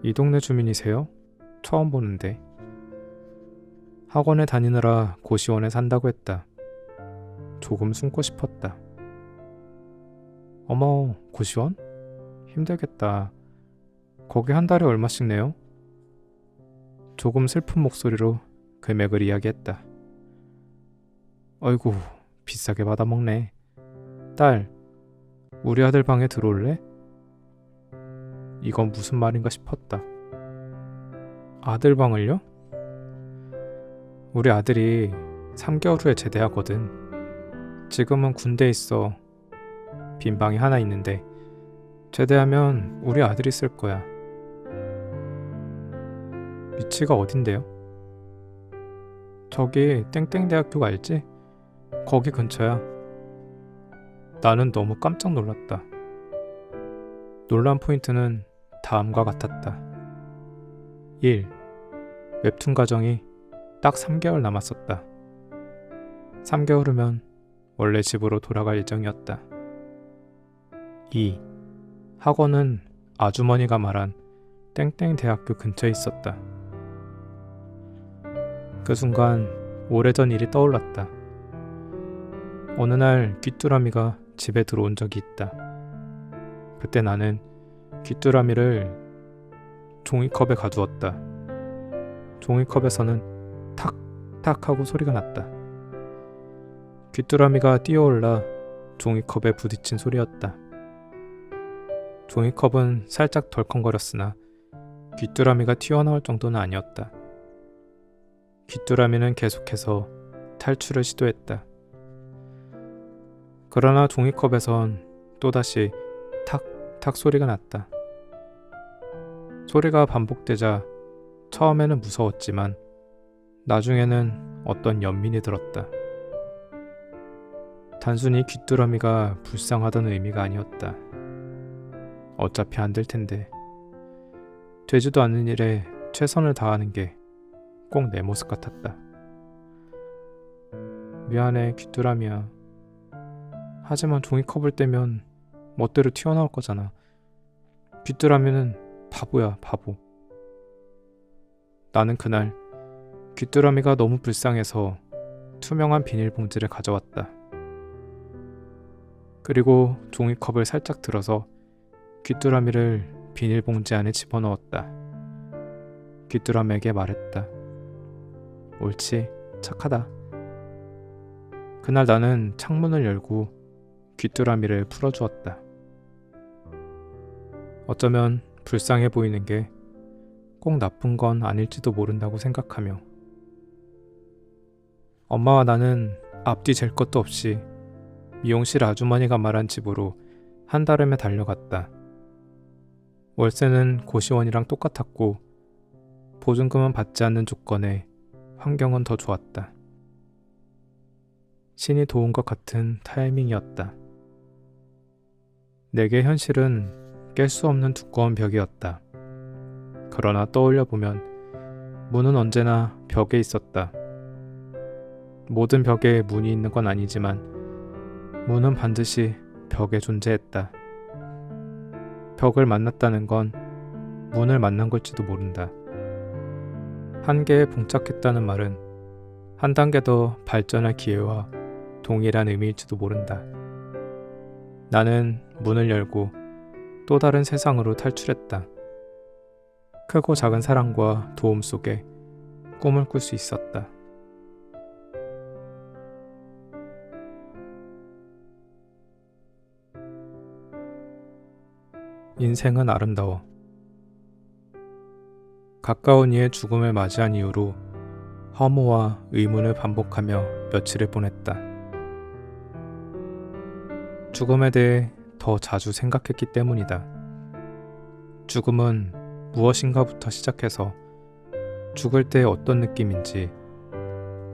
이 동네 주민이세요? 처음 보는데. 학원에 다니느라 고시원에 산다고 했다. 조금 숨고 싶었다. 어머, 고시원? 힘들겠다. 거기 한 달에 얼마씩 내요? 조금 슬픈 목소리로 금액을 이야기했다. 어이구, 비싸게 받아먹네. 딸, 우리 아들 방에 들어올래? 이건 무슨 말인가 싶었다. 아들 방을요? 우리 아들이 3개월 후에 제대하거든. 지금은 군대에 있어. 빈 방이 하나 있는데 제대하면 우리 아들이 쓸 거야. 위치가 어딘데요? 저기 땡땡대학교 알지? 거기 근처야. 나는 너무 깜짝 놀랐다. 놀란 포인트는 다음과 같았다. 1. 웹툰 과정이 딱 3개월 남았었다. 3개월 후면 원래 집으로 돌아갈 예정이었다. 2. 학원은 아주머니가 말한 땡땡 대학교 근처에 있었다. 그 순간 오래전 일이 떠올랐다. 어느 날 귀뚜라미가 집에 들어온 적이 있다. 그때 나는 귀뚜라미를 종이컵에 가두었다. 종이컵에서는 탁탁 하고 소리가 났다. 귀뚜라미가 뛰어올라 종이컵에 부딪힌 소리였다. 종이컵은 살짝 덜컹거렸으나 귀뚜라미가 튀어나올 정도는 아니었다. 귀뚜라미는 계속해서 탈출을 시도했다. 그러나 종이컵에선 또다시 탁탁 소리가 났다. 소리가 반복되자 처음에는 무서웠지만 나중에는 어떤 연민이 들었다. 단순히 귀뚜라미가 불쌍하다는 의미가 아니었다. 어차피 안 될 텐데 되지도 않는 일에 최선을 다하는 게 꼭 내 모습 같았다. 미안해 귀뚜라미야. 하지만 종이컵을 떼면 멋대로 튀어나올 거잖아. 귀뚜라미는 바보야 바보. 나는 그날 귀뚜라미가 너무 불쌍해서 투명한 비닐봉지를 가져왔다. 그리고 종이컵을 살짝 들어서 귀뚜라미를 비닐봉지 안에 집어넣었다. 귀뚜라미에게 말했다. 옳지, 착하다. 그날 나는 창문을 열고 귀뚜라미를 풀어주었다. 어쩌면 불쌍해 보이는 게 꼭 나쁜 건 아닐지도 모른다고 생각하며 엄마와 나는 앞뒤 잴 것도 없이 미용실 아주머니가 말한 집으로 한달음에 달려갔다. 월세는 고시원이랑 똑같았고 보증금은 받지 않는 조건에 환경은 더 좋았다. 신이 도운 것 같은 타이밍이었다. 내게 현실은 깰 수 없는 두꺼운 벽이었다. 그러나 떠올려보면 문은 언제나 벽에 있었다. 모든 벽에 문이 있는 건 아니지만 문은 반드시 벽에 존재했다. 벽을 만났다는 건 문을 만난 걸지도 모른다. 한계에 봉착했다는 말은 한 단계 더 발전할 기회와 동일한 의미일지도 모른다. 나는 문을 열고 또 다른 세상으로 탈출했다. 크고 작은 사랑과 도움 속에 꿈을 꿀 수 있었다. 인생은 아름다워. 가까운 이의 죽음을 맞이한 이후로 허무와 의문을 반복하며 며칠을 보냈다. 죽음에 대해 더 자주 생각했기 때문이다. 죽음은 무엇인가부터 시작해서 죽을 때 어떤 느낌인지,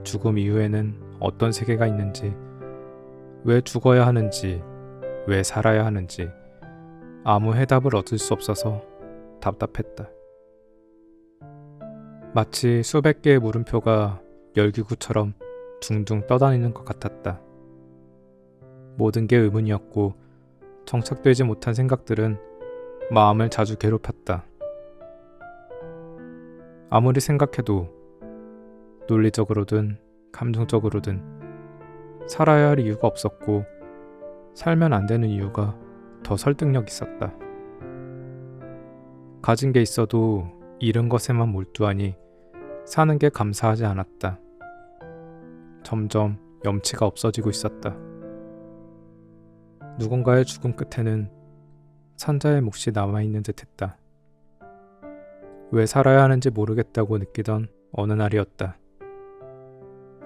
죽음 이후에는 어떤 세계가 있는지, 왜 죽어야 하는지, 왜 살아야 하는지 아무 해답을 얻을 수 없어서 답답했다. 마치 수백 개의 물음표가 열기구처럼 둥둥 떠다니는 것 같았다. 모든 게 의문이었고 정착되지 못한 생각들은 마음을 자주 괴롭혔다. 아무리 생각해도 논리적으로든 감정적으로든 살아야 할 이유가 없었고 살면 안 되는 이유가 더 설득력 있었다. 가진 게 있어도 잃은 것에만 몰두하니 사는 게 감사하지 않았다. 점점 염치가 없어지고 있었다. 누군가의 죽음 끝에는 산자의 몫이 남아있는 듯 했다. 왜 살아야 하는지 모르겠다고 느끼던 어느 날이었다.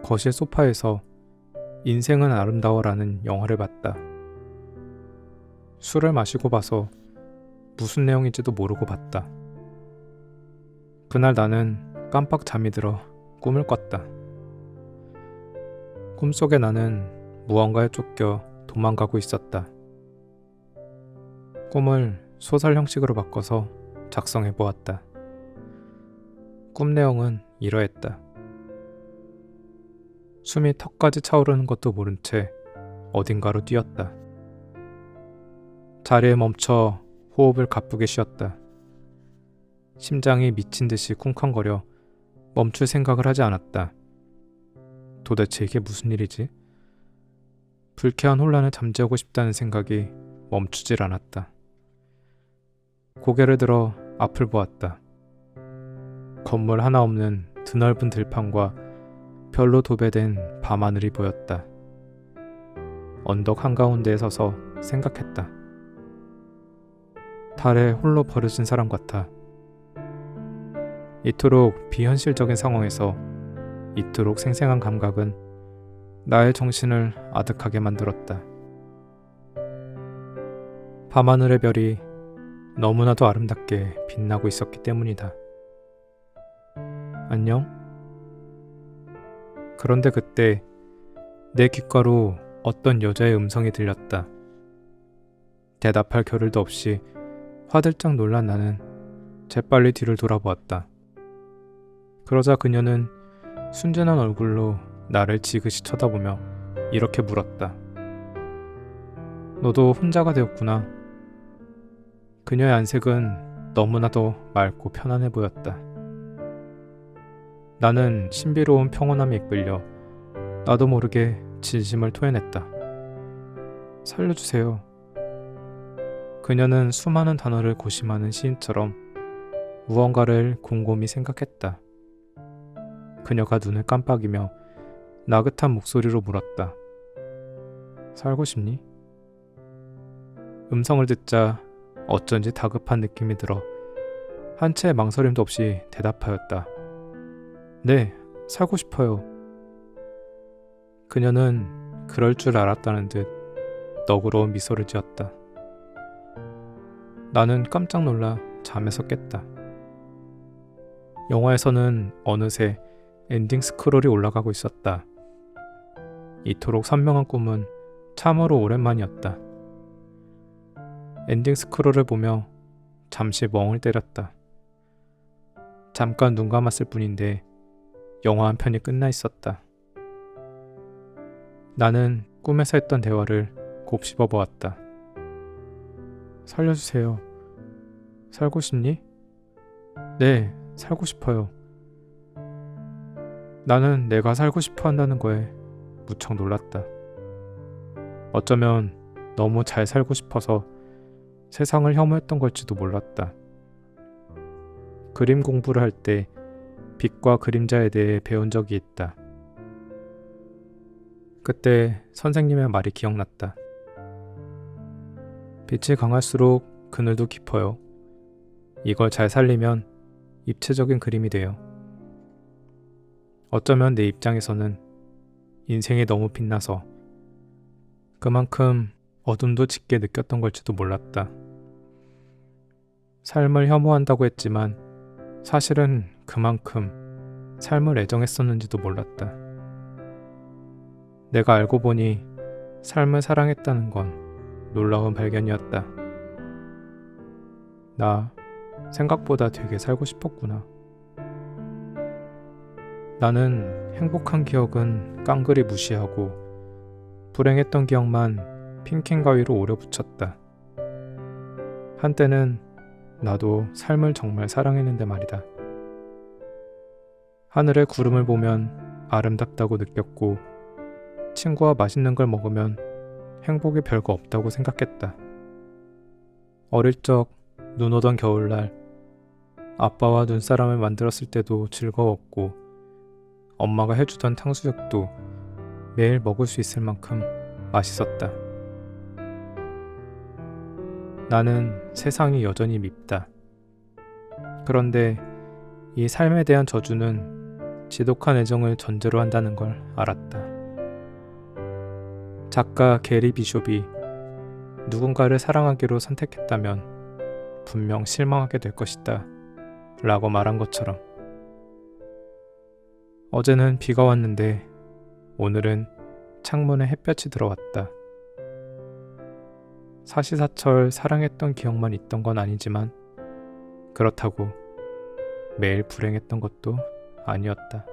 거실 소파에서 인생은 아름다워라는 영화를 봤다. 술을 마시고 봐서 무슨 내용인지도 모르고 봤다. 그날 나는 깜빡 잠이 들어 꿈을 꿨다. 꿈속에 나는 무언가에 쫓겨 도망가고 있었다. 꿈을 소설 형식으로 바꿔서 작성해 보았다. 꿈 내용은 이러했다. 숨이 턱까지 차오르는 것도 모른 채 어딘가로 뛰었다. 자리에 멈춰 호흡을 가쁘게 쉬었다. 심장이 미친 듯이 쿵쾅거려 멈출 생각을 하지 않았다. 도대체 이게 무슨 일이지? 불쾌한 혼란을 잠재우고 싶다는 생각이 멈추질 않았다. 고개를 들어 앞을 보았다. 건물 하나 없는 드넓은 들판과 별로 도배된 밤하늘이 보였다. 언덕 한가운데에 서서 생각했다. 달에 홀로 버려진 사람 같아. 이토록 비현실적인 상황에서 이토록 생생한 감각은 나의 정신을 아득하게 만들었다. 밤하늘의 별이 너무나도 아름답게 빛나고 있었기 때문이다. 안녕? 그런데 그때 내 귓가로 어떤 여자의 음성이 들렸다. 대답할 겨를도 없이 화들짝 놀란 나는 재빨리 뒤를 돌아보았다. 그러자 그녀는 순진한 얼굴로 나를 지그시 쳐다보며 이렇게 물었다. 너도 혼자가 되었구나. 그녀의 안색은 너무나도 맑고 편안해 보였다. 나는 신비로운 평온함에 이끌려 나도 모르게 진심을 토해냈다. 살려주세요. 그녀는 수많은 단어를 고심하는 시인처럼 무언가를 곰곰이 생각했다. 그녀가 눈을 깜빡이며 나긋한 목소리로 물었다. 살고 싶니? 음성을 듣자 어쩐지 다급한 느낌이 들어 한 채의 망설임도 없이 대답하였다. 네, 살고 싶어요. 그녀는 그럴 줄 알았다는 듯 너그러운 미소를 지었다. 나는 깜짝 놀라 잠에서 깼다. 영화에서는 어느새 엔딩 스크롤이 올라가고 있었다. 이토록 선명한 꿈은 참으로 오랜만이었다. 엔딩 스크롤을 보며 잠시 멍을 때렸다. 잠깐 눈 감았을 뿐인데 영화 한 편이 끝나 있었다. 나는 꿈에서 했던 대화를 곱씹어 보았다. 살려주세요. 살고 싶니? 네, 살고 싶어요. 나는 내가 살고 싶어 한다는 거에 무척 놀랐다. 어쩌면 너무 잘 살고 싶어서 세상을 혐오했던 걸지도 몰랐다. 그림 공부를 할 때 빛과 그림자에 대해 배운 적이 있다. 그때 선생님의 말이 기억났다. 빛이 강할수록 그늘도 깊어요. 이걸 잘 살리면 입체적인 그림이 돼요. 어쩌면 내 입장에서는 인생이 너무 빛나서 그만큼 어둠도 짙게 느꼈던 걸지도 몰랐다. 삶을 혐오한다고 했지만 사실은 그만큼 삶을 애정했었는지도 몰랐다. 내가 알고 보니 삶을 사랑했다는 건 놀라운 발견이었다. 나 생각보다 되게 살고 싶었구나. 나는 행복한 기억은 깡그리 무시하고 불행했던 기억만 핑킹 가위로 오려 붙였다. 한때는 나도 삶을 정말 사랑했는데 말이다. 하늘의 구름을 보면 아름답다고 느꼈고 친구와 맛있는 걸 먹으면 행복이 별거 없다고 생각했다. 어릴 적 눈 오던 겨울날 아빠와 눈사람을 만들었을 때도 즐거웠고 엄마가 해주던 탕수육도 매일 먹을 수 있을 만큼 맛있었다. 나는 세상이 여전히 밉다. 그런데 이 삶에 대한 저주는 지독한 애정을 전제로 한다는 걸 알았다. 작가 게리 비숍이 누군가를 사랑하기로 선택했다면 분명 실망하게 될 것이다 라고 말한 것처럼 어제는 비가 왔는데 오늘은 창문에 햇볕이 들어왔다. 사시사철 사랑했던 기억만 있던 건 아니지만 그렇다고 매일 불행했던 것도 아니었다.